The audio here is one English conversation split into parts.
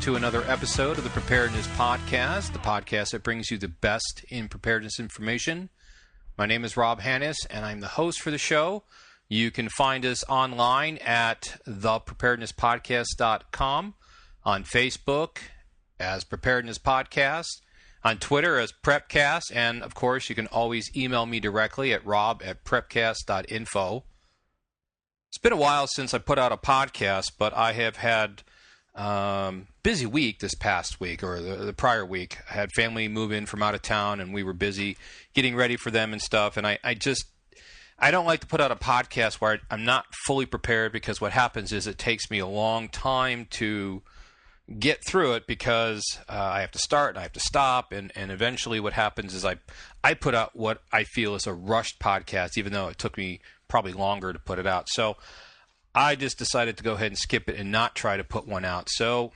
to another episode of the Preparedness Podcast, the podcast that brings you the best in preparedness information. My name is Rob Hannis, and I'm the host for the show. You can find us online at thepreparednesspodcast.com, on Facebook as Preparedness Podcast, on Twitter as Prepcast, and of course you can always email me directly at rob@prepcast.info. It's been a while since I put out a podcast, but I have had busy week this past week, or the prior week. I had family move in from out of town, and we were busy getting ready for them and stuff. And I don't like to put out a podcast where I'm not fully prepared, because what happens is it takes me a long time to get through it, because I have to start and I have to stop, and eventually what happens is I put out what I feel is a rushed podcast, even though it took me probably longer to put it out. So I just decided to go ahead and skip it and not try to put one out. So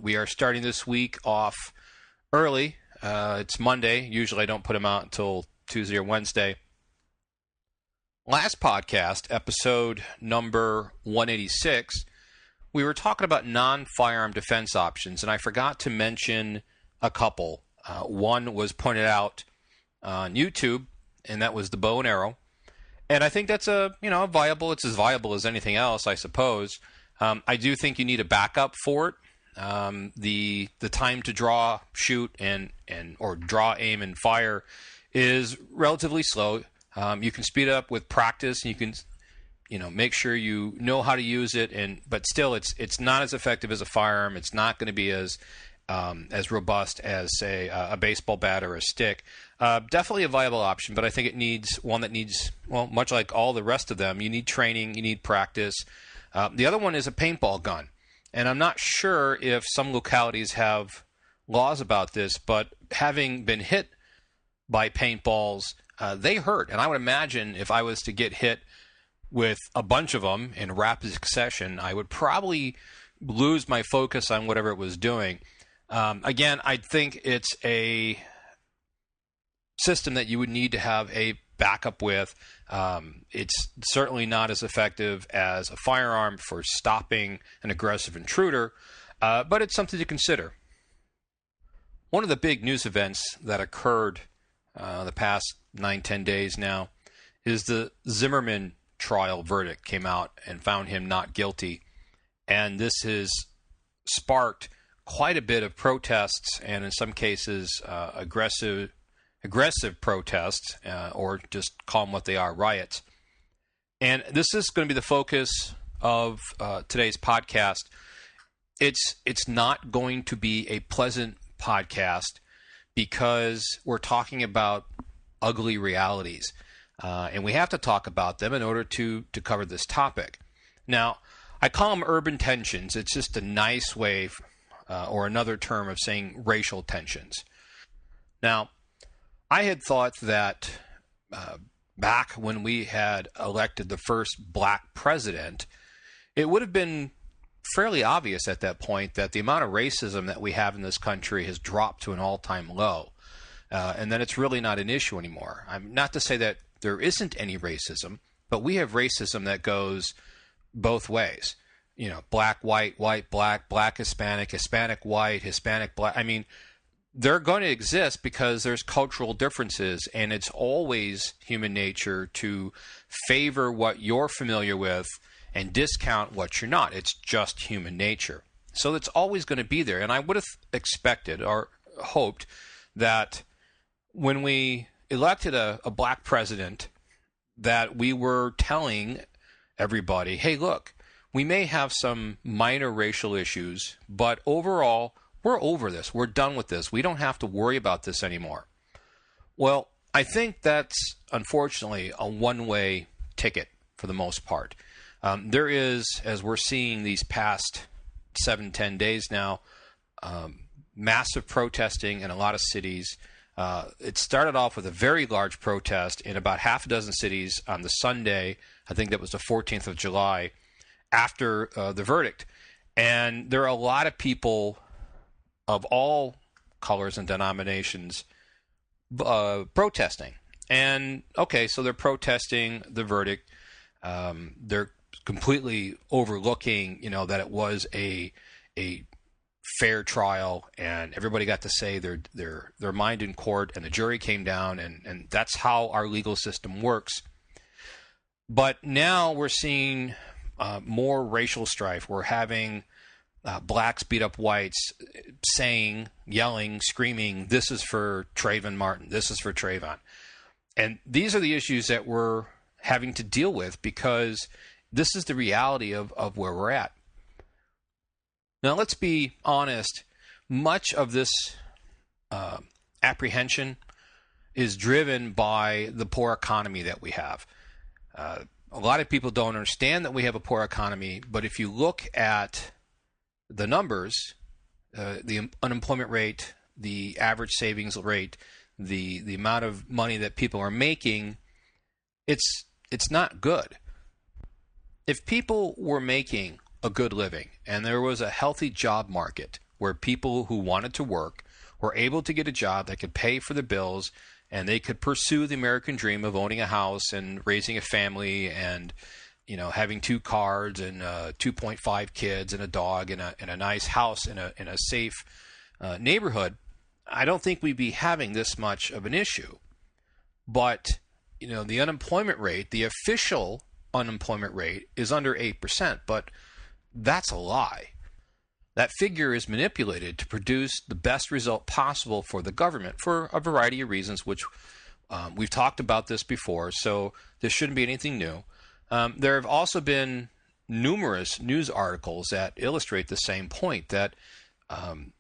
we are starting this week off early. It's Monday. Usually I don't put them out until Tuesday or Wednesday. Last podcast, episode number 186, we were talking about non-firearm defense options, and I forgot to mention a couple. One was pointed out on YouTube, and that was the bow and arrow. And I think that's viable. It's as viable as anything else, I suppose. I do think you need a backup for it. The time to draw, shoot, or draw, aim, and fire is relatively slow. You can speed it up with practice, and you can, make sure you know how to use it. But still, it's not as effective as a firearm. It's not going to be as robust as, say, a baseball bat or a stick. Definitely a viable option, but I think it needs one that needs, much like all the rest of them, you need training, you need practice. The other one is a paintball gun, and I'm not sure if some localities have laws about this, but having been hit by paintballs, they hurt, and I would imagine if I was to get hit with a bunch of them in rapid succession, I would probably lose my focus on whatever it was doing. Again, I think it's a system that you would need to have a backup with. It's certainly not as effective as a firearm for stopping an aggressive intruder, but it's something to consider. One of the big news events that occurred the past 9-10 days now is the Zimmerman trial verdict came out and found him not guilty. And this has sparked quite a bit of protests, and in some cases aggressive protests, or just call them what they are, riots. And this is going to be the focus of today's podcast. It's not going to be a pleasant podcast, because we're talking about ugly realities, and we have to talk about them in order to cover this topic. Now, I call them urban tensions. It's just a nice way, or another term of saying racial tensions. Now, I had thought that back when we had elected the first black president, it would have been fairly obvious at that point that the amount of racism that we have in this country has dropped to an all-time low, and that it's really not an issue anymore. I'm not to say that there isn't any racism, but we have racism that goes both ways. Black, white, white, black, black, Hispanic, Hispanic, white, Hispanic, black. I mean, they're going to exist because there's cultural differences, and it's always human nature to favor what you're familiar with and discount what you're not. It's just human nature. So it's always going to be there. And I would have expected or hoped that when we elected a black president, that we were telling everybody, hey, look, we may have some minor racial issues, but overall, we're over this. We're done with this. We don't have to worry about this anymore. Well, I think that's, unfortunately, a one-way ticket for the most part. There is, as we're seeing these past 7-10 days now, massive protesting in a lot of cities. It started off with a very large protest in about half a dozen cities on the Sunday, I think that was the 14th of July, after the verdict. And there are a lot of people of all colors and denominations protesting. And, okay, so they're protesting the verdict. They're completely overlooking, that it was a fair trial, and everybody got to say their mind in court, and the jury came down, and that's how our legal system works. But now we're seeing more racial strife. We're having blacks beat up whites, saying, yelling, screaming, "This is for Trayvon Martin. This is for Trayvon." And these are the issues that we're having to deal with because this is the reality of where we're at. Now, let's be honest. Much of this apprehension is driven by the poor economy that we have. A lot of people don't understand that we have a poor economy, but if you look at the numbers, the unemployment rate, the average savings rate, the amount of money that people are making, it's not good. If people were making a good living and there was a healthy job market where people who wanted to work were able to get a job that could pay for the bills and they could pursue the American dream of owning a house and raising a family and having 2 cars and 2.5 kids and a dog and a nice house in a safe neighborhood, I don't think we'd be having this much of an issue. But the unemployment rate, the official unemployment rate, is under 8%, but that's a lie. That figure is manipulated to produce the best result possible for the government for a variety of reasons, which we've talked about this before, so this shouldn't be anything new. There have also been numerous news articles that illustrate the same point that, 8%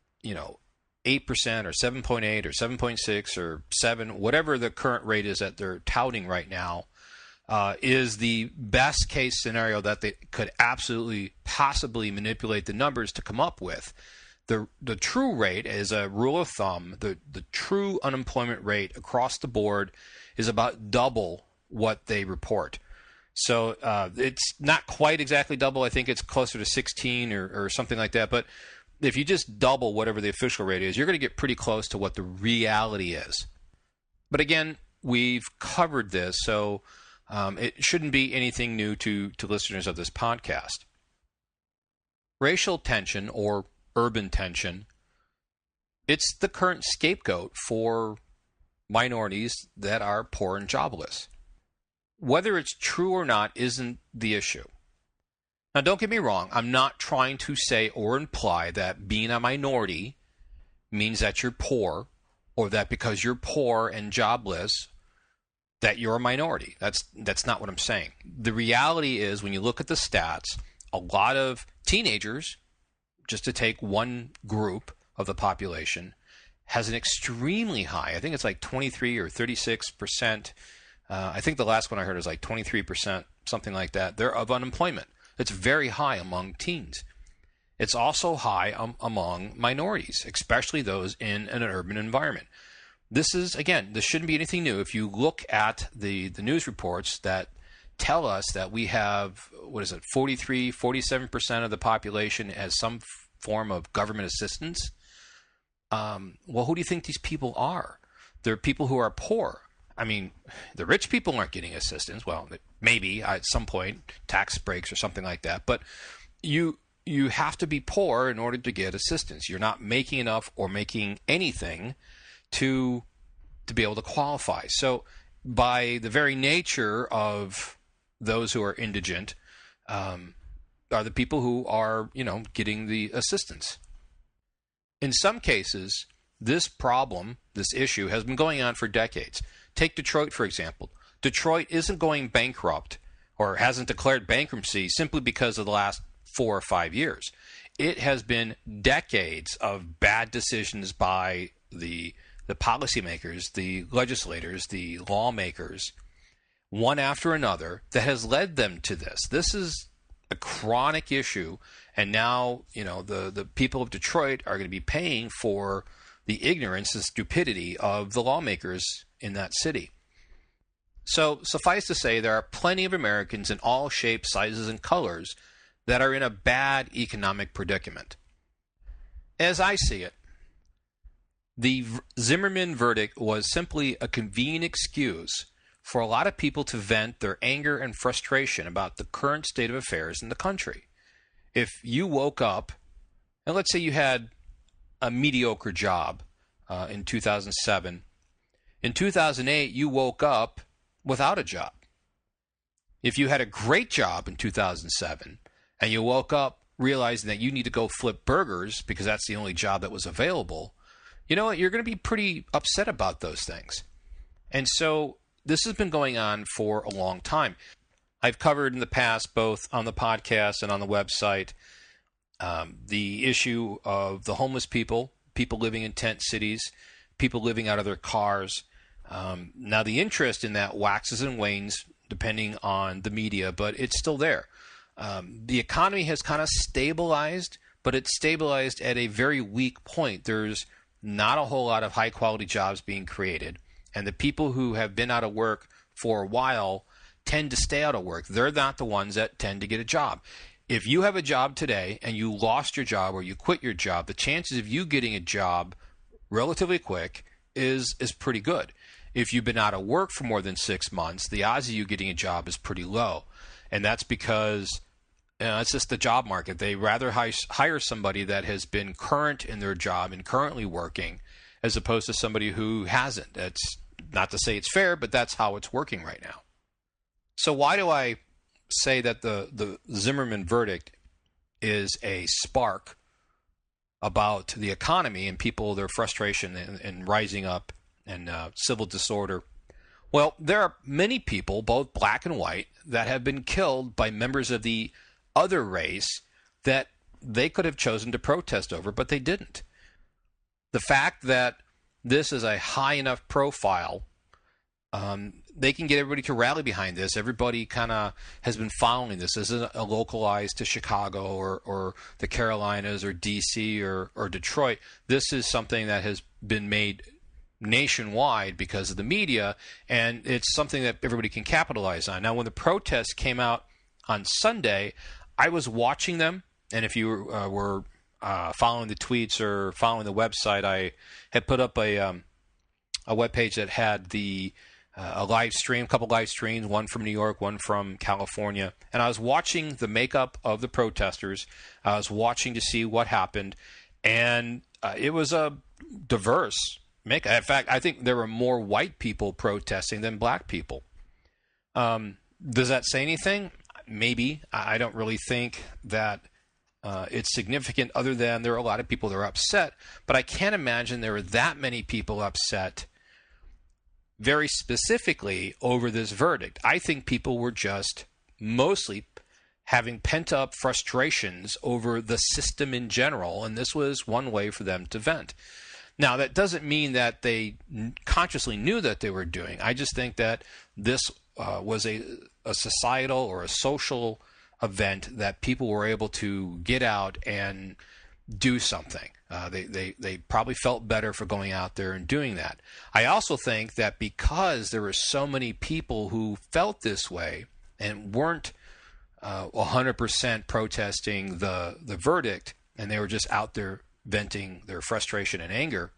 or 7.8 or 7.6 or 7, whatever the current rate is that they're touting right now, is the best case scenario that they could absolutely possibly manipulate the numbers to come up with. The true rate, as a rule of thumb, the true unemployment rate across the board is about double what they report. So it's not quite exactly double. I think it's closer to 16 or something like that. But if you just double whatever the official rate is, you're going to get pretty close to what the reality is. But again, we've covered this, so it shouldn't be anything new to listeners of this podcast. Racial tension or urban tension, it's the current scapegoat for minorities that are poor and jobless. Whether it's true or not isn't the issue. Now, don't get me wrong. I'm not trying to say or imply that being a minority means that you're poor, or that because you're poor and jobless that you're a minority. That's not what I'm saying. The reality is, when you look at the stats, a lot of teenagers, just to take one group of the population, has an extremely high, I think it's like 23 or 36%. I think the last one I heard was like 23%, something like that. They're of unemployment. It's very high among teens. It's also high among minorities, especially those in an urban environment. This is, again, this shouldn't be anything new. If you look at the news reports that tell us that we have, 43, 47% of the population as some form of government assistance, well, who do you think these people are? They're people who are poor. I mean, the rich people aren't getting assistance. Well, maybe at some point, tax breaks or something like that. But you have to be poor in order to get assistance. You're not making enough or making anything to be able to qualify. So by the very nature of those who are indigent are the people who are, getting the assistance. In some cases, this problem, this issue, has been going on for decades. Take Detroit, for example. Detroit isn't going bankrupt or hasn't declared bankruptcy simply because of the last 4 or 5 years. It has been decades of bad decisions by the policymakers, the legislators, the lawmakers, one after another, that has led them to this. This is a chronic issue, and now, the people of Detroit are going to be paying for the ignorance and stupidity of the lawmakers in that city. So suffice to say, there are plenty of Americans in all shapes, sizes, and colors that are in a bad economic predicament. As I see it, the Zimmerman verdict was simply a convenient excuse for a lot of people to vent their anger and frustration about the current state of affairs in the country. If you woke up And let's say you had a mediocre job in 2007. In 2008, you woke up without a job. If you had a great job in 2007 and you woke up realizing that you need to go flip burgers because that's the only job that was available, you know what? You're going to be pretty upset about those things. And so this has been going on for a long time. I've covered in the past, both on the podcast and on the website, the issue of the homeless people living in tent cities, people living out of their cars. Now, the interest in that waxes and wanes depending on the media, but it's still there. The economy has kind of stabilized, but it's stabilized at a very weak point. There's not a whole lot of high-quality jobs being created, and the people who have been out of work for a while tend to stay out of work. They're not the ones that tend to get a job. If you have a job today and you lost your job or you quit your job, the chances of you getting a job relatively quick is pretty good. If you've been out of work for more than 6 months, the odds of you getting a job is pretty low. And that's because it's just the job market. They rather hire somebody that has been current in their job and currently working as opposed to somebody who hasn't. That's not to say it's fair, but that's how it's working right now. So why do I say that the Zimmerman verdict is a spark about the economy and people, their frustration and rising up and civil disorder? Well, there are many people, both black and white, that have been killed by members of the other race that they could have chosen to protest over, but they didn't. The fact that this is a high enough profile, they can get everybody to rally behind this. Everybody kind of has been following this. This isn't a localized to Chicago or the Carolinas or D.C. or Detroit. This is something that has been made nationwide because of the media, and it's something that everybody can capitalize on. Now, when the protests came out on Sunday, I was watching them, and if you were following the tweets or following the website, I had put up a webpage that had a live stream, a couple live streams, one from New York, one from California, and I was watching the makeup of the protesters. I was watching to see what happened, and it was a diverse makeup. In fact, I think there were more white people protesting than black people. Does that say anything? Maybe. I don't really think that it's significant, other than there are a lot of people that are upset, but I can't imagine there were that many people upset very specifically over this verdict. I think people were just mostly having pent-up frustrations over the system in general, and this was one way for them to vent. Now, that doesn't mean that they consciously knew that they were doing. I just think that this was a societal or a social event that people were able to get out and do something. They probably felt better for going out there and doing that. I also think that because there were so many people who felt this way and weren't 100% protesting the verdict, and they were just out there venting their frustration and anger,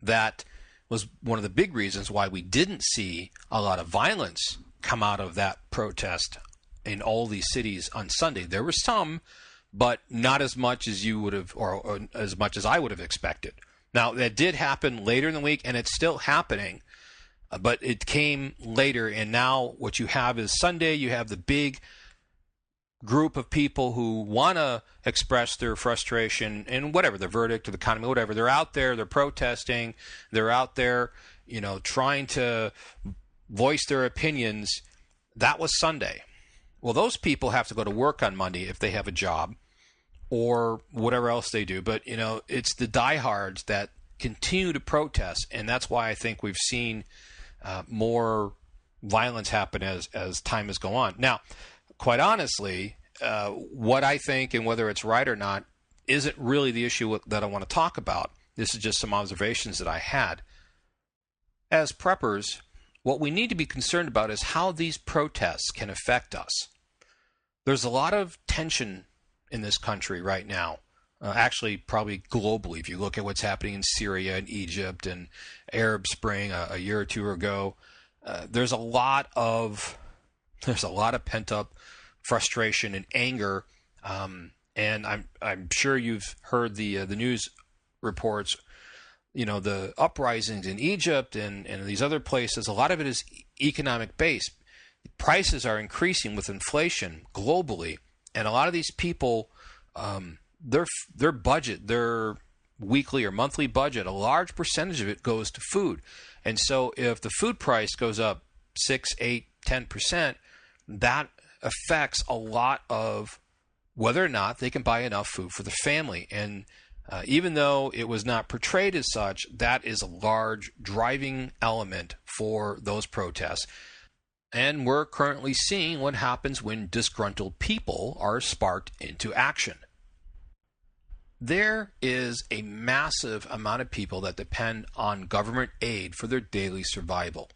that was one of the big reasons why we didn't see a lot of violence come out of that protest in all these cities on Sunday. There was some, but not as much as you would have, or as much as I would have expected. Now, that did happen later in the week, and it's still happening, but it came later, and now what you have is Sunday, you have the big group of people who want to express their frustration in whatever, the verdict or the economy, whatever. They're out there, they're protesting, they're out there, trying to voice their opinions. That was Sunday. Well, those people have to go to work on Monday if they have a job or whatever else they do. But, it's the diehards that continue to protest, and that's why I think we've seen more violence happen as time has gone on. Now, quite honestly, what I think, and whether it's right or not, isn't really the issue that I want to talk about. This is just some observations that I had. As preppers, what we need to be concerned about is how these protests can affect us. There's a lot of tension in this country right now, actually probably globally. If you look at what's happening in Syria and Egypt and Arab Spring a year or two ago, there's a lot of pent-up frustration and anger And I'm sure you've heard the news reports, the uprisings in Egypt and these other places. A lot of it is economic based. Prices are increasing with inflation globally, and a lot of these people, their budget, their weekly or monthly budget, a large percentage of it goes to food. And so if the food price goes up 6, 8, 10%, that affects a lot of whether or not they can buy enough food for the family. And even though it was not portrayed as such, that is a large driving element for those protests. And we're currently seeing what happens when disgruntled people are sparked into action. There is a massive amount of people that depend on government aid for their daily survival.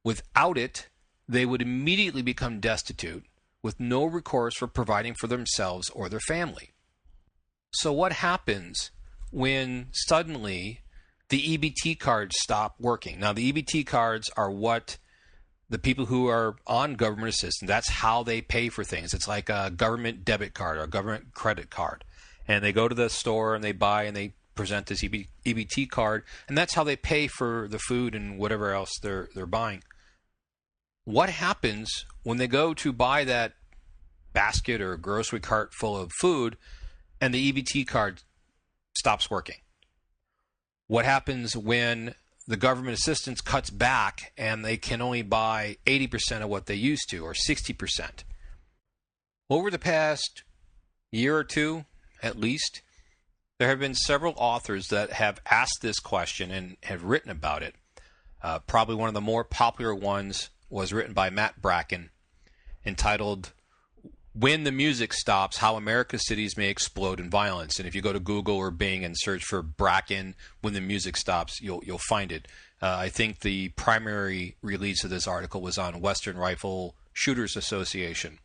Without it, they would immediately become destitute, with no recourse for providing for themselves or their family. So what happens when suddenly the EBT cards stop working? Now, the EBT cards are what the people who are on government assistance, that's how they pay for things. It's like a government debit card or a government credit card. And they go to the store and they buy and they present this EBT card, and that's how they pay for the food and whatever else they're buying. What happens when they go to buy that basket or grocery cart full of food and the EBT card stops working? What happens when the government assistance cuts back and they can only buy 80% of what they used to, or 60%? Over the past year or two, at least, there have been several authors that have asked this question and have written about it. Probably one of the more popular ones was written by Matt Bracken, entitled "When the Music Stops, How America's Cities May Explode in Violence." And if you go to Google or Bing and search for Bracken, "When the Music Stops," you'll find it. I think the primary release of this article was on Western Rifle Shooters Association.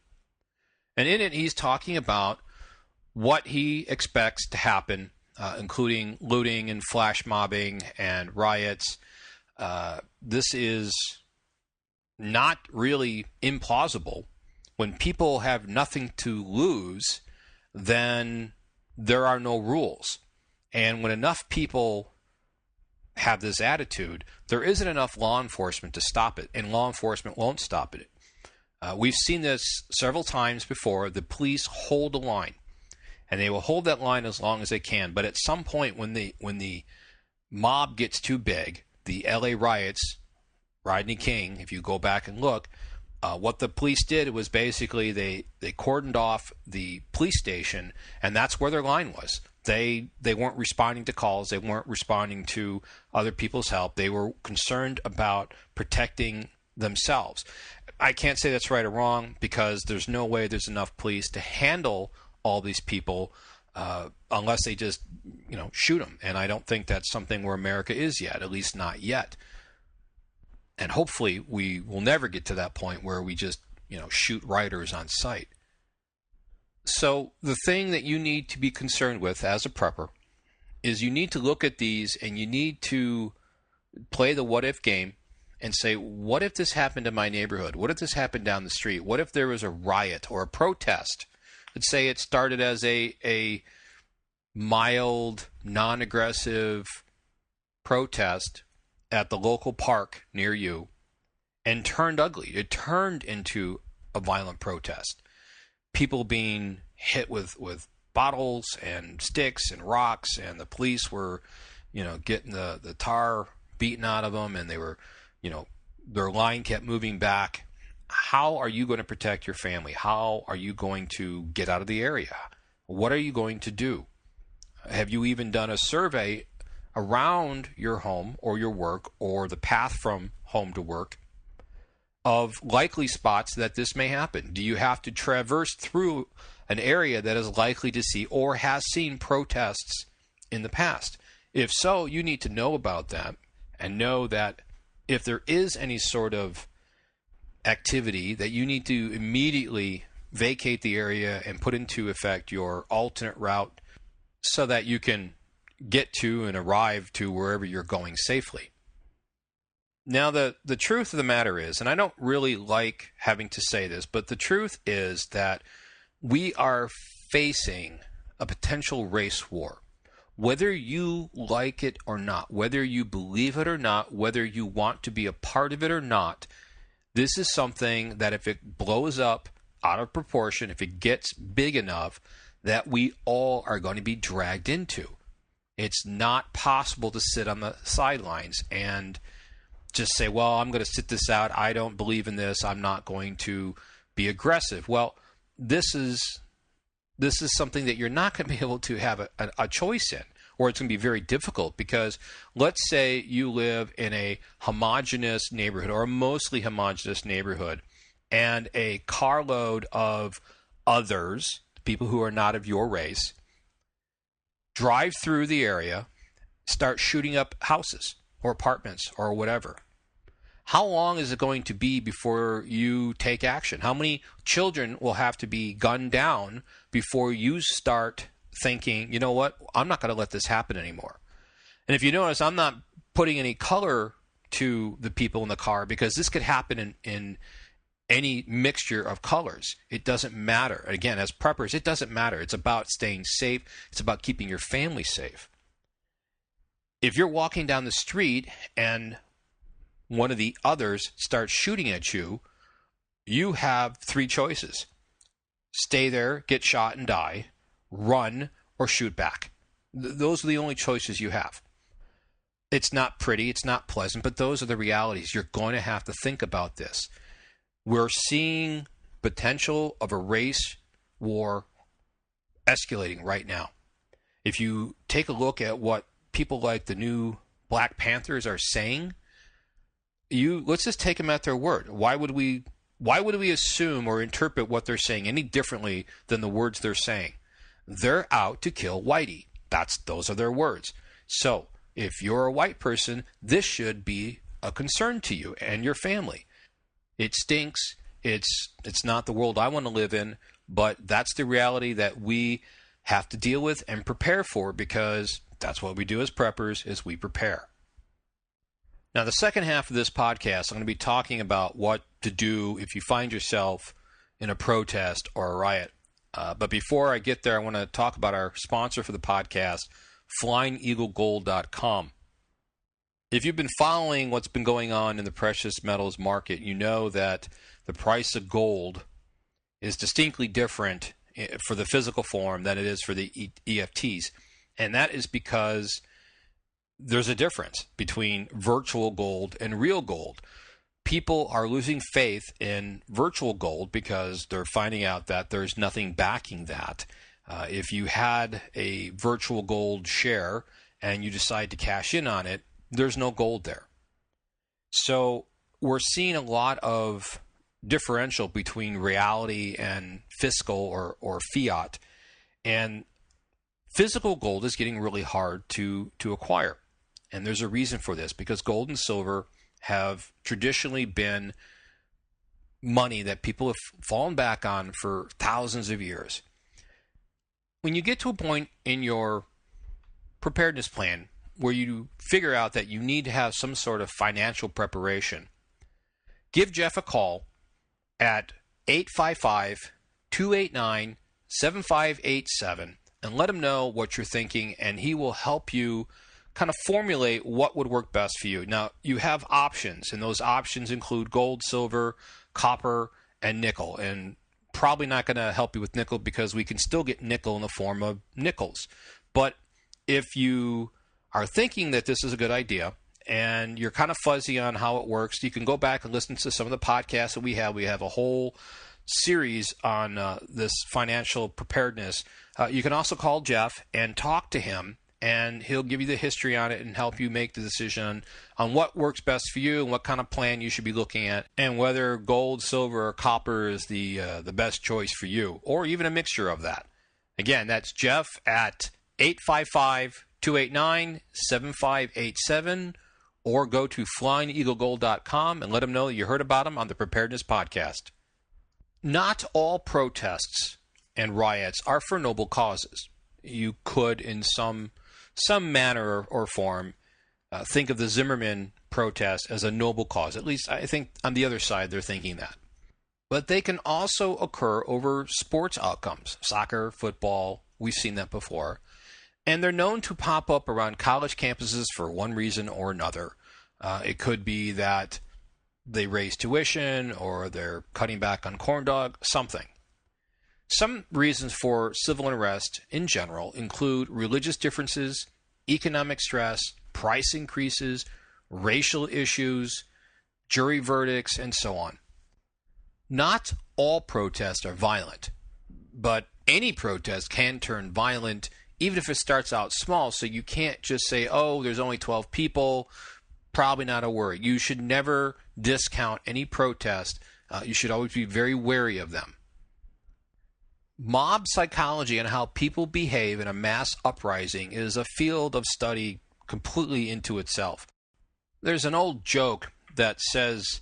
And in it, he's talking about what he expects to happen, including looting and flash mobbing and riots. This is not really implausible. When people have nothing to lose, then there are no rules. And when enough people have this attitude, there isn't enough law enforcement to stop it, and law enforcement won't stop it. We've seen this several times before. The police hold a line, and they will hold that line as long as they can. But at some point, when the mob gets too big, the LA riots, Rodney King, if you go back and look, what the police did was basically they cordoned off the police station, and that's where their line was. They weren't responding to calls. They weren't responding to other people's help. They were concerned about protecting themselves. I can't say that's right or wrong, because there's no way there's enough police to handle all these people unless they just shoot them. And I don't think that's something where America is yet, at least not yet. And hopefully we will never get to that point where we just, shoot rioters on sight. So the thing that you need to be concerned with as a prepper is you need to look at these and you need to play the what if game and say, what if this happened in my neighborhood? What if this happened down the street? What if there was a riot or a protest? Let's say it started as a mild, non-aggressive protest at the local park near you and turned ugly. It turned into a violent protest. People being hit with bottles and sticks and rocks, and the police were, getting the tar beaten out of them, and they were, their line kept moving back. How are you going to protect your family? How are you going to get out of the area? What are you going to do? Have you even done a survey around your home or your work, or the path from home to work, of likely spots that this may happen? Do you have to traverse through an area that is likely to see or has seen protests in the past? If so, you need to know about that and know that if there is any sort of activity, that you need to immediately vacate the area and put into effect your alternate route so that you can get to and arrive to wherever you're going safely. Now, the truth of the matter is, and I don't really like having to say this, but the truth is that we are facing a potential race war. Whether you like it or not, whether you believe it or not, whether you want to be a part of it or not, this is something that if it blows up out of proportion, if it gets big enough, that we all are going to be dragged into. It's not possible to sit on the sidelines and just say, well, I'm going to sit this out. I don't believe in this. I'm not going to be aggressive. Well, this is something that you're not going to be able to have a choice in, or it's going to be very difficult, because let's say you live in a homogeneous neighborhood or a mostly homogeneous neighborhood, and a carload of others, people who are not of your race, drive through the area, start shooting up houses or apartments or whatever. How long is it going to be before you take action? How many children will have to be gunned down before you start thinking, you know what, I'm not going to let this happen anymore? And if you notice, I'm not putting any color to the people in the car, because this could happen in any mixture of colors. It doesn't matter. Again, as preppers, it doesn't matter. It's about staying safe. It's about keeping your family safe. If you're walking down the street and one of the others starts shooting at you, you have three choices: stay there, get shot and die, run, or shoot back. Those are the only choices you have. It's not pretty, it's not pleasant, but those are the realities. You're going to have to think about this. We're seeing potential of a race war escalating right now. If you take a look at what people like the new Black Panthers are saying, let's just take them at their word. Why would we assume or interpret what they're saying any differently than the words they're saying? They're out to kill whitey. Those are their words. So if you're a white person, this should be a concern to you and your family. It stinks. It's not the world I want to live in, but that's the reality that we have to deal with and prepare for, because that's what we do as preppers, is we prepare. Now, the second half of this podcast, I'm going to be talking about what to do if you find yourself in a protest or a riot. But before I get there, I want to talk about our sponsor for the podcast, FlyingEagleGold.com. If you've been following what's been going on in the precious metals market, you know that the price of gold is distinctly different for the physical form than it is for the EFTs. And that is because there's a difference between virtual gold and real gold. People are losing faith in virtual gold because they're finding out that there's nothing backing that. If you had a virtual gold share and you decide to cash in on it, there's no gold there. So we're seeing a lot of differential between reality and fiscal or fiat. And physical gold is getting really hard to acquire. And there's a reason for this, because gold and silver have traditionally been money that people have fallen back on for thousands of years. When you get to a point in your preparedness plan where you figure out that you need to have some sort of financial preparation, give Jeff a call at 855-289-7587 and let him know what you're thinking, and he will help you kind of formulate what would work best for you. Now, you have options, and those options include gold, silver, copper, and nickel. And probably not going to help you with nickel, because we can still get nickel in the form of nickels. But if you are thinking that this is a good idea and you're kind of fuzzy on how it works, you can go back and listen to some of the podcasts that we have. We have a whole series on this financial preparedness. You can also call Jeff and talk to him, and he'll give you the history on it and help you make the decision on what works best for you and what kind of plan you should be looking at, and whether gold, silver, or copper is the best choice for you, or even a mixture of that. Again, that's Jeff at 855-289-7587, or go to FlyingEagleGold.com and let him know that you heard about him on the Preparedness Podcast. Not all protests and riots are for noble causes. You could, in some manner or form, think of the Zimmerman protest as a noble cause. At least I think on the other side they're thinking that. But they can also occur over sports outcomes, soccer, football. We've seen that before. And they're known to pop up around college campuses for one reason or another. It could be that they raise tuition or they're cutting back on corn dog, something. Some reasons for civil unrest in general include religious differences, economic stress, price increases, racial issues, jury verdicts, and so on. Not all protests are violent, but any protest can turn violent even if it starts out small, so you can't just say, oh, there's only 12 people, probably not a worry. You should never discount any protest. You should always be very wary of them. Mob psychology and how people behave in a mass uprising is a field of study completely into itself. There's an old joke that says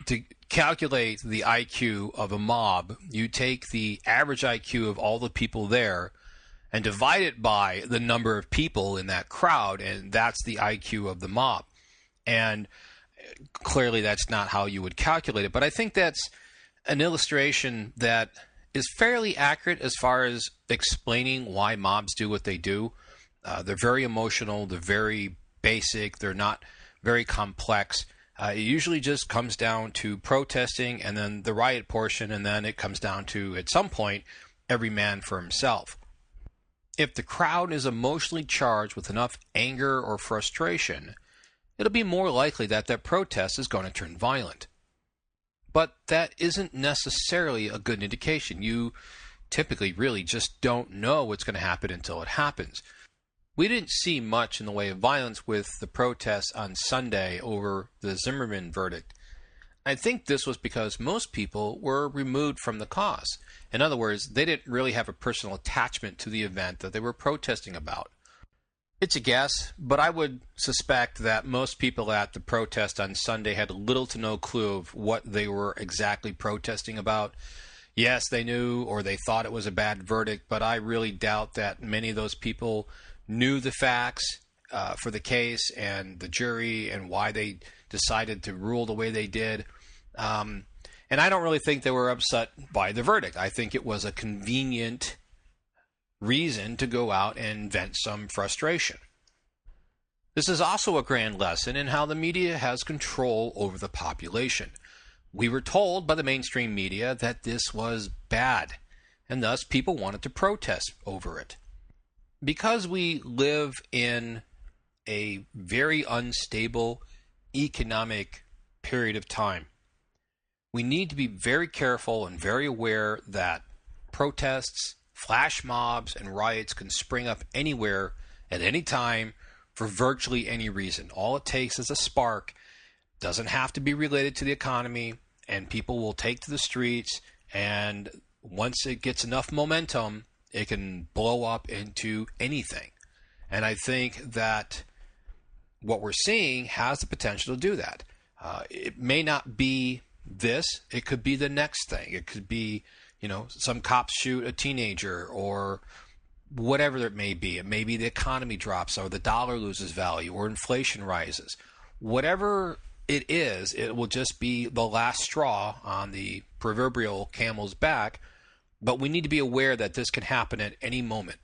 to calculate the IQ of a mob, you take the average IQ of all the people there and divide it by the number of people in that crowd, and that's the IQ of the mob. And clearly that's not how you would calculate it, but I think that's an illustration that is fairly accurate as far as explaining why mobs do what they do. They're very emotional, they're very basic, they're not very complex. It usually just comes down to protesting and then the riot portion, and then it comes down to, at some point, every man for himself. If the crowd is emotionally charged with enough anger or frustration, it'll be more likely that that protest is going to turn violent. But that isn't necessarily a good indication. You typically really just don't know what's going to happen until it happens. We didn't see much in the way of violence with the protests on Sunday over the Zimmerman verdict. I think this was because most people were removed from the cause. In other words, they didn't really have a personal attachment to the event that they were protesting about. It's a guess, but I would suspect that most people at the protest on Sunday had little to no clue of what they were exactly protesting about. Yes, they knew or they thought it was a bad verdict, but I really doubt that many of those people knew the facts for the case and the jury and why they decided to rule the way they did. And I don't really think they were upset by the verdict. I think it was a convenient reason to go out and vent some frustration. This is also a grand lesson in how the media has control over the population. We were told by the mainstream media that this was bad, and thus people wanted to protest over it. Because we live in a very unstable economic period of time, we need to be very careful and very aware that protests, flash mobs, and riots can spring up anywhere at any time for virtually any reason. All it takes is a spark. Doesn't have to be related to the economy, and people will take to the streets, and once it gets enough momentum, it can blow up into anything. And I think that what we're seeing has the potential to do that. It may not be this. It could be the next thing. It could be, some cops shoot a teenager or whatever it may be. It may be the economy drops or the dollar loses value or inflation rises. Whatever it is, it will just be the last straw on the proverbial camel's back. But we need to be aware that this can happen at any moment.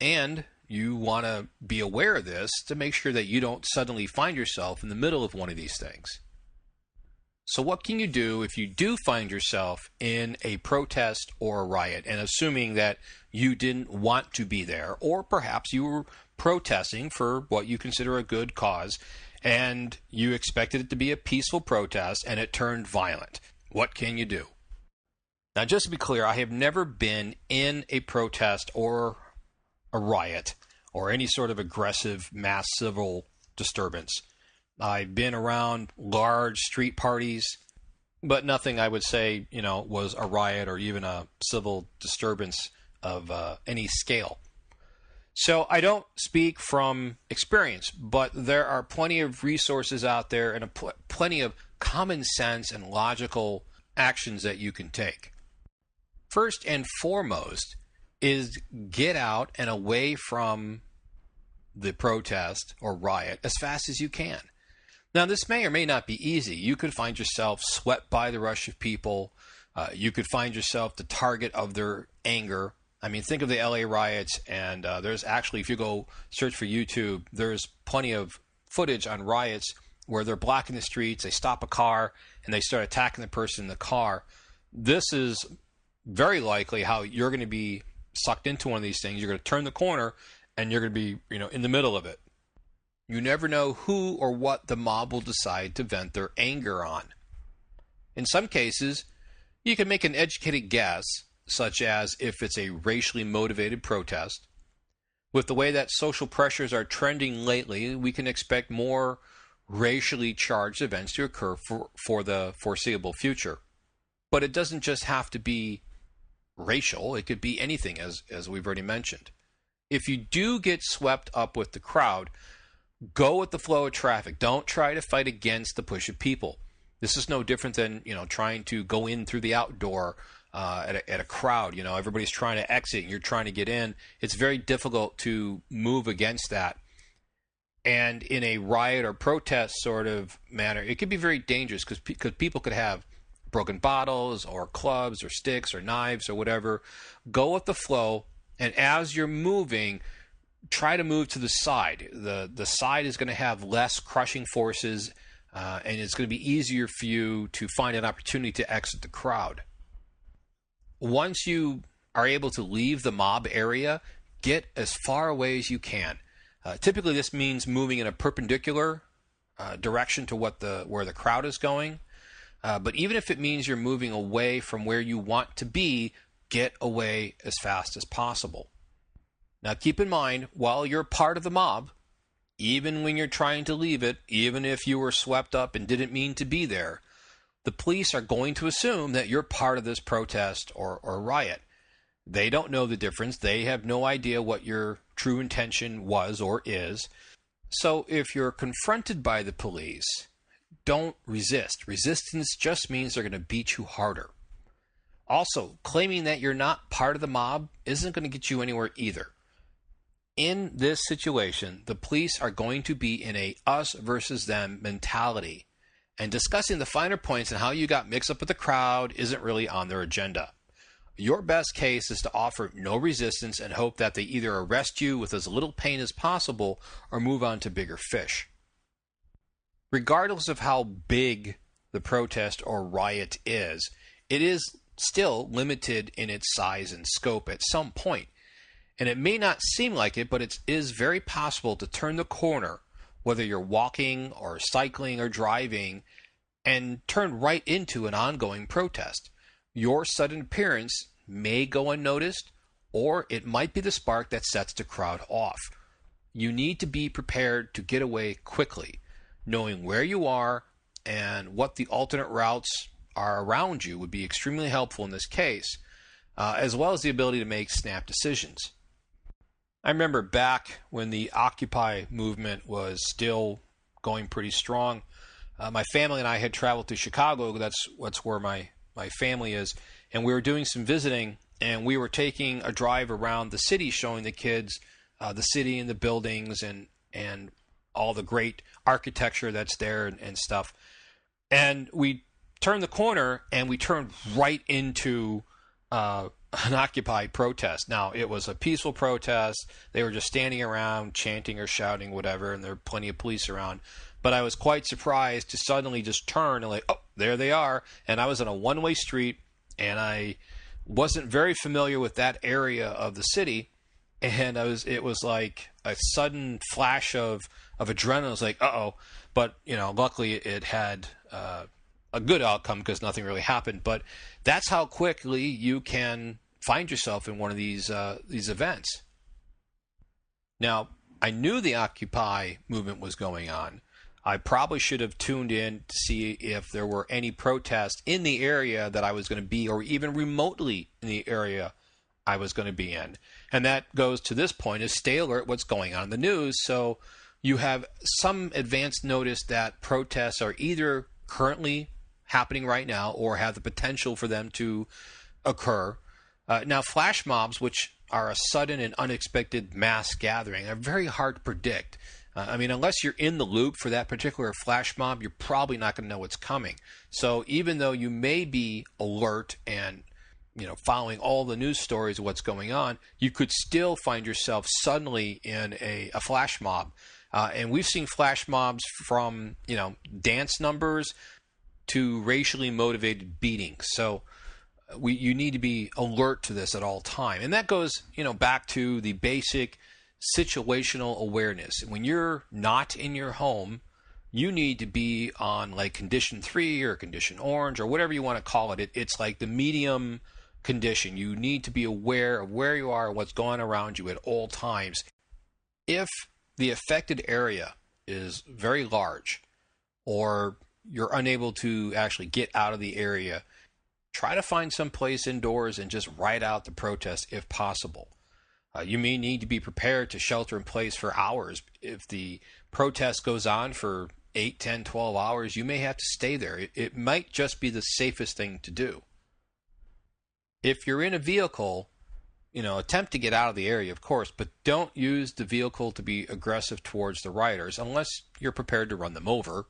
And you want to be aware of this to make sure that you don't suddenly find yourself in the middle of one of these things. So what can you do if you do find yourself in a protest or a riot, and assuming that you didn't want to be there, or perhaps you were protesting for what you consider a good cause, and you expected it to be a peaceful protest, and it turned violent? What can you do? Now, just to be clear, I have never been in a protest or a riot or any sort of aggressive mass civil disturbance. I've been around large street parties, but nothing I would say, was a riot or even a civil disturbance of any scale. So I don't speak from experience, but there are plenty of resources out there and plenty of common sense and logical actions that you can take. First and foremost is get out and away from the protest or riot as fast as you can. Now, this may or may not be easy. You could find yourself swept by the rush of people. You could find yourself the target of their anger. I mean, think of the LA riots, and there's actually, if you go search for YouTube, there's plenty of footage on riots where they're blocking the streets, they stop a car, and they start attacking the person in the car. This is very likely how you're going to be sucked into one of these things. You're going to turn the corner, and you're going to be, in the middle of it. You never know who or what the mob will decide to vent their anger on. In some cases, you can make an educated guess, such as if it's a racially motivated protest. With the way that social pressures are trending lately, we can expect more racially charged events to occur for the foreseeable future. But it doesn't just have to be racial. It could be anything, as we've already mentioned. If you do get swept up with the crowd, go with the flow of traffic. Don't try to fight against the push of people. This is no different than, trying to go in through the outdoor at a crowd. Everybody's trying to exit and you're trying to get in. It's very difficult to move against that. And in a riot or protest sort of manner, it could be very dangerous because people could have broken bottles or clubs or sticks or knives or whatever. Go with the flow, and as you're moving, try to move to the side. The side is going to have less crushing forces, and it's going to be easier for you to find an opportunity to exit the crowd. Once you are able to leave the mob area, get as far away as you can. Typically, this means moving in a perpendicular direction to where the crowd is going. But even if it means you're moving away from where you want to be, get away as fast as possible. Now, keep in mind, while you're part of the mob, even when you're trying to leave it, even if you were swept up and didn't mean to be there, the police are going to assume that you're part of this protest or riot. They don't know the difference. They have no idea what your true intention was or is. So if you're confronted by the police, don't resist. Resistance just means they're going to beat you harder. Also, claiming that you're not part of the mob isn't going to get you anywhere either. In this situation, the police are going to be in a us versus them mentality, and discussing the finer points and how you got mixed up with the crowd isn't really on their agenda. Your best case is to offer no resistance and hope that they either arrest you with as little pain as possible or move on to bigger fish. Regardless of how big the protest or riot is, it is still limited in its size and scope at some point. And it may not seem like it, but it is very possible to turn the corner, whether you're walking or cycling or driving, and turn right into an ongoing protest. Your sudden appearance may go unnoticed, or it might be the spark that sets the crowd off. You need to be prepared to get away quickly. Knowing where you are and what the alternate routes are around you would be extremely helpful in this case, as well as the ability to make snap decisions. I remember back when the Occupy movement was still going pretty strong, my family and I had traveled to Chicago. That's where my family is. And we were doing some visiting, and we were taking a drive around the city, showing the kids the city and the buildings and all the great architecture that's there and stuff. And we turned the corner, and we turned right into an Occupy protest. Now, it was a peaceful protest. They were just standing around, chanting or shouting, whatever, and there were plenty of police around. But I was quite surprised to suddenly just turn and oh, there they are. And I was on a one-way street, and I wasn't very familiar with that area of the city. And it was like a sudden flash of adrenaline. I was like, uh-oh. But, luckily it had a good outcome because nothing really happened. But that's how quickly you can find yourself in one of these events. Now, I knew the Occupy movement was going on. I probably should have tuned in to see if there were any protests in the area that I was going to be, or even remotely in the area I was going to be in. And that goes to this point, is stay alert what's going on in the news, so you have some advance notice that protests are either currently happening right now or have the potential for them to occur. Now, flash mobs, which are a sudden and unexpected mass gathering, are very hard to predict. I mean, unless you're in the loop for that particular flash mob, you're probably not going to know what's coming. So even though you may be alert and following all the news stories of what's going on, you could still find yourself suddenly in a flash mob. And we've seen flash mobs from dance numbers to racially motivated beatings. So you need to be alert to this at all time. And that goes back to the basic situational awareness. When you're not in your home, you need to be on like condition 3 or condition orange or whatever you want to call it. It's like the medium condition. You need to be aware of where you are and what's going on around you at all times. If the affected area is very large or you're unable to actually get out of the area, try to find some place indoors and just ride out the protest if possible. You may need to be prepared to shelter in place for hours. If the protest goes on for 8, 10, 12 hours, you may have to stay there. It might just be the safest thing to do. If you're in a vehicle, attempt to get out of the area, of course, but don't use the vehicle to be aggressive towards the rioters unless you're prepared to run them over.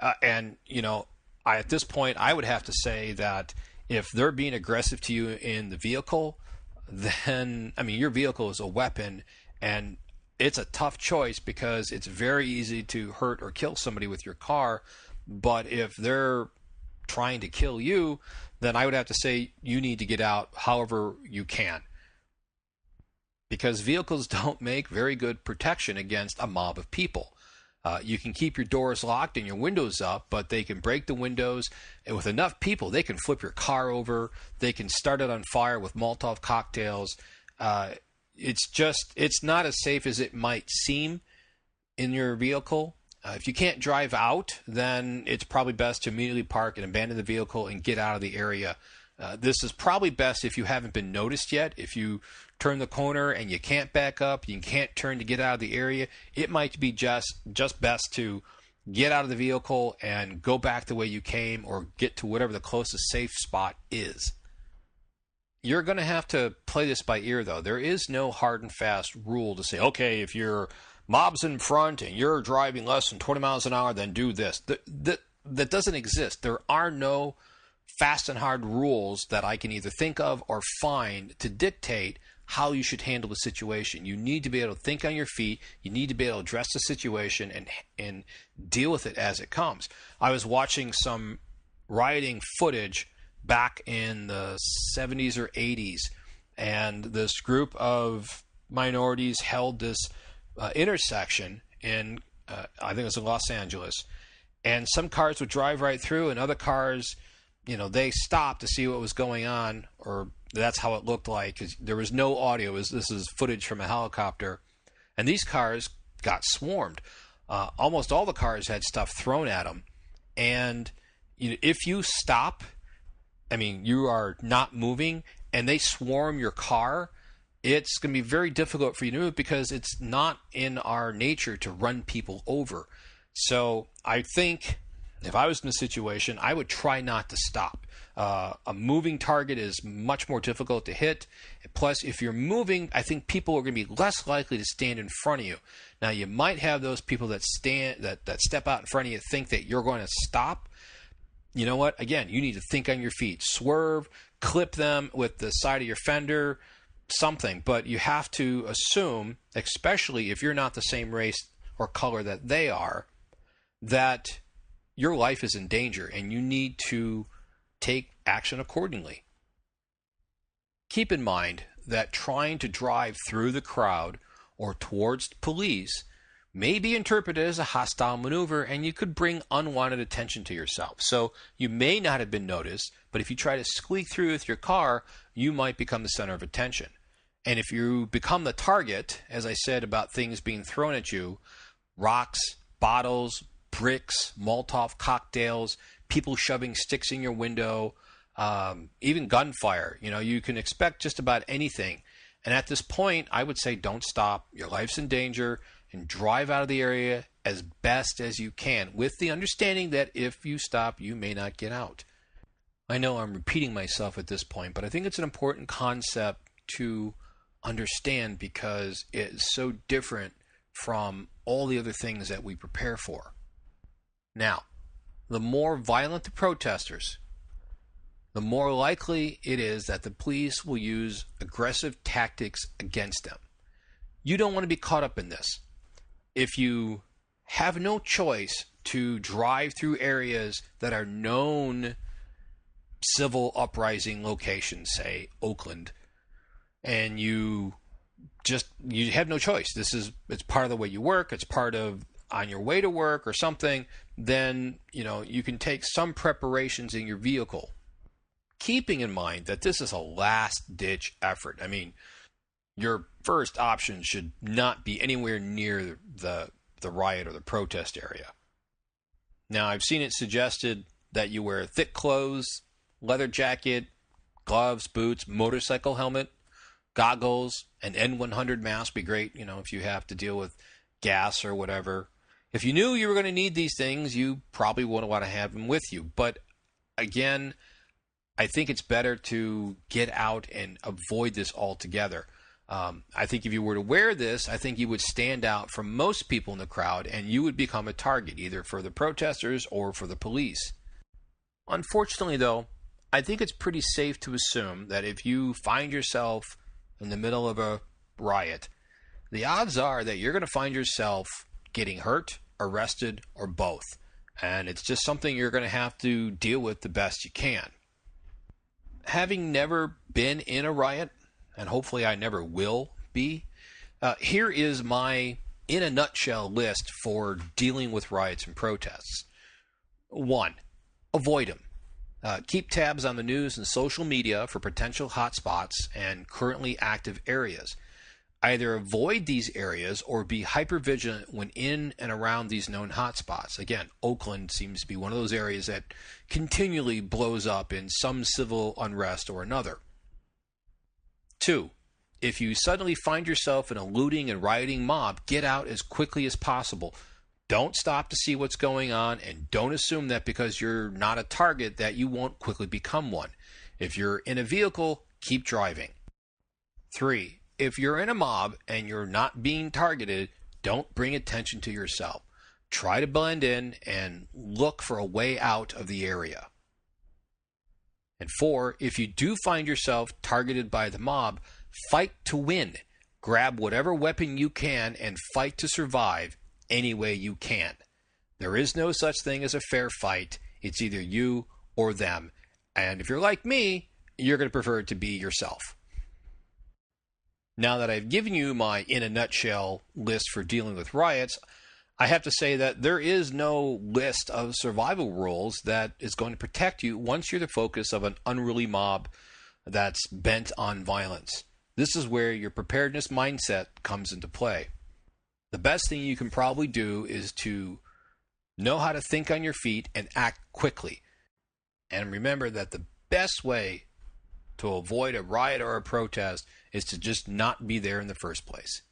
At this point, I would have to say that if they're being aggressive to you in the vehicle, then, your vehicle is a weapon, and it's a tough choice because it's very easy to hurt or kill somebody with your car. But if they're trying to kill you, then I would have to say you need to get out however you can. Because vehicles don't make very good protection against a mob of people. You can keep your doors locked and your windows up, but they can break the windows, and with enough people, they can flip your car over. They can start it on fire with Molotov cocktails. It's not as safe as it might seem in your vehicle. If you can't drive out, then it's probably best to immediately park and abandon the vehicle and get out of the area. This is probably best if you haven't been noticed yet. If you turn the corner and you can't back up, you can't turn to get out of the area, it might be just best to get out of the vehicle and go back the way you came, or get to whatever the closest safe spot is. You're going to have to play this by ear, though. There is no hard and fast rule to say, okay, if your mob's in front and you're driving less than 20 miles an hour, then do this. That doesn't exist. There are no fast and hard rules that I can either think of or find to dictate how you should handle the situation. You need to be able to think on your feet. You need to be able to address the situation and deal with it as it comes. I was watching some rioting footage back in the 70s or 80s, and this group of minorities held this intersection in, I think it was in Los Angeles, and some cars would drive right through, and other cars, they stopped to see what was going on, or that's how it looked like, because there was no audio. This is footage from a helicopter, and these cars got swarmed. Almost all the cars had stuff thrown at them, and if you stop, you are not moving, and they swarm your car, it's going to be very difficult for you to move because it's not in our nature to run people over. So I think if I was in a situation, I would try not to stop. A moving target is much more difficult to hit. Plus, if you're moving, I think people are going to be less likely to stand in front of you. Now, you might have those people that step out in front of you think that you're going to stop. You know what? Again, you need to think on your feet. Swerve, clip them with the side of your fender, something. But you have to assume, especially if you're not the same race or color that they are, that your life is in danger and you need to take action accordingly. Keep in mind that trying to drive through the crowd or towards police may be interpreted as a hostile maneuver, and you could bring unwanted attention to yourself. So you may not have been noticed, but if you try to squeak through with your car, you might become the center of attention. And if you become the target, as I said about things being thrown at you, rocks, bottles, bricks, Molotov cocktails, people shoving sticks in your window, even gunfire. You can expect just about anything. And at this point, I would say don't stop. Your life's in danger, and drive out of the area as best as you can, with the understanding that if you stop, you may not get out. I know I'm repeating myself at this point, but I think it's an important concept to understand because it's so different from all the other things that we prepare for. Now, the more violent the protesters, the more likely it is that the police will use aggressive tactics against them. You don't want to be caught up in this. If you have no choice to drive through areas that are known civil uprising locations, say Oakland, and you have no choice. It's part of the way you work, it's part of on your way to work or something, then you can take some preparations in your vehicle, keeping in mind that this is a last-ditch effort. I mean, your first option should not be anywhere near the riot or the protest area. Now, I've seen it suggested that you wear thick clothes, leather jacket, gloves, boots, motorcycle helmet, goggles, an N100 mask be great, if you have to deal with gas or whatever. If you knew you were going to need these things, you probably wouldn't want to have them with you. But again, I think it's better to get out and avoid this altogether. I think if you were to wear this, I think you would stand out from most people in the crowd, and you would become a target either for the protesters or for the police. Unfortunately, though, I think it's pretty safe to assume that if you find yourself in the middle of a riot, the odds are that you're going to find yourself getting hurt, arrested, or both. And it's just something you're going to have to deal with the best you can. Having never been in a riot, and hopefully I never will be, here is my, in a nutshell, list for dealing with riots and protests. 1. Avoid them. Keep tabs on the news and social media for potential hotspots and currently active areas. Either avoid these areas or be hypervigilant when in and around these known hotspots. Again, Oakland seems to be one of those areas that continually blows up in some civil unrest or another. 2. If you suddenly find yourself in a looting and rioting mob, get out as quickly as possible. Don't stop to see what's going on, and don't assume that because you're not a target that you won't quickly become one. If you're in a vehicle, keep driving. 3. If you're in a mob and you're not being targeted, don't bring attention to yourself. Try to blend in and look for a way out of the area. And 4, if you do find yourself targeted by the mob, fight to win. Grab whatever weapon you can and fight to survive any way you can. There is no such thing as a fair fight. It's either you or them. And if you're like me, you're going to prefer it to be yourself. Now that I've given you my in a nutshell list for dealing with riots, I have to say that there is no list of survival rules that is going to protect you once you're the focus of an unruly mob that's bent on violence. This is where your preparedness mindset comes into play. The best thing you can probably do is to know how to think on your feet and act quickly. And remember that the best way to avoid a riot or a protest is to just not be there in the first place.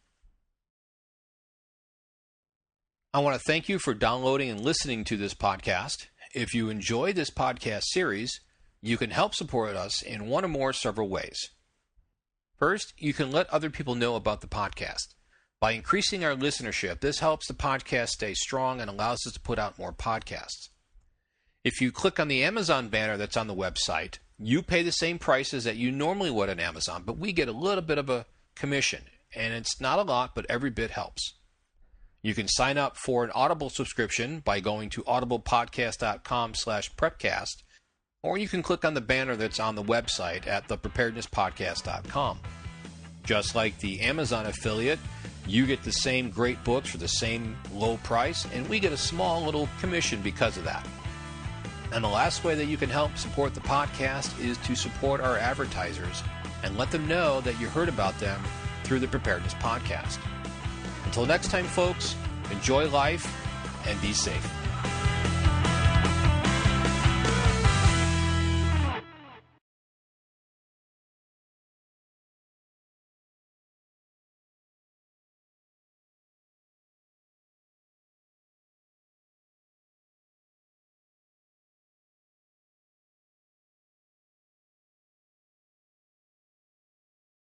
I want to thank you for downloading and listening to this podcast. If you enjoy this podcast series, you can help support us in one or more several ways. First, you can let other people know about the podcast. By increasing our listenership, this helps the podcast stay strong and allows us to put out more podcasts. If you click on the Amazon banner that's on the website, you pay the same prices that you normally would on Amazon, but we get a little bit of a commission, and it's not a lot, but every bit helps. You can sign up for an Audible subscription by going to audiblepodcast.com/prepcast, or you can click on the banner that's on the website at thepreparednesspodcast.com. Just like the Amazon affiliate, you get the same great books for the same low price, and we get a small little commission because of that. And the last way that you can help support the podcast is to support our advertisers and let them know that you heard about them through the Preparedness Podcast. Until next time, folks, enjoy life and be safe.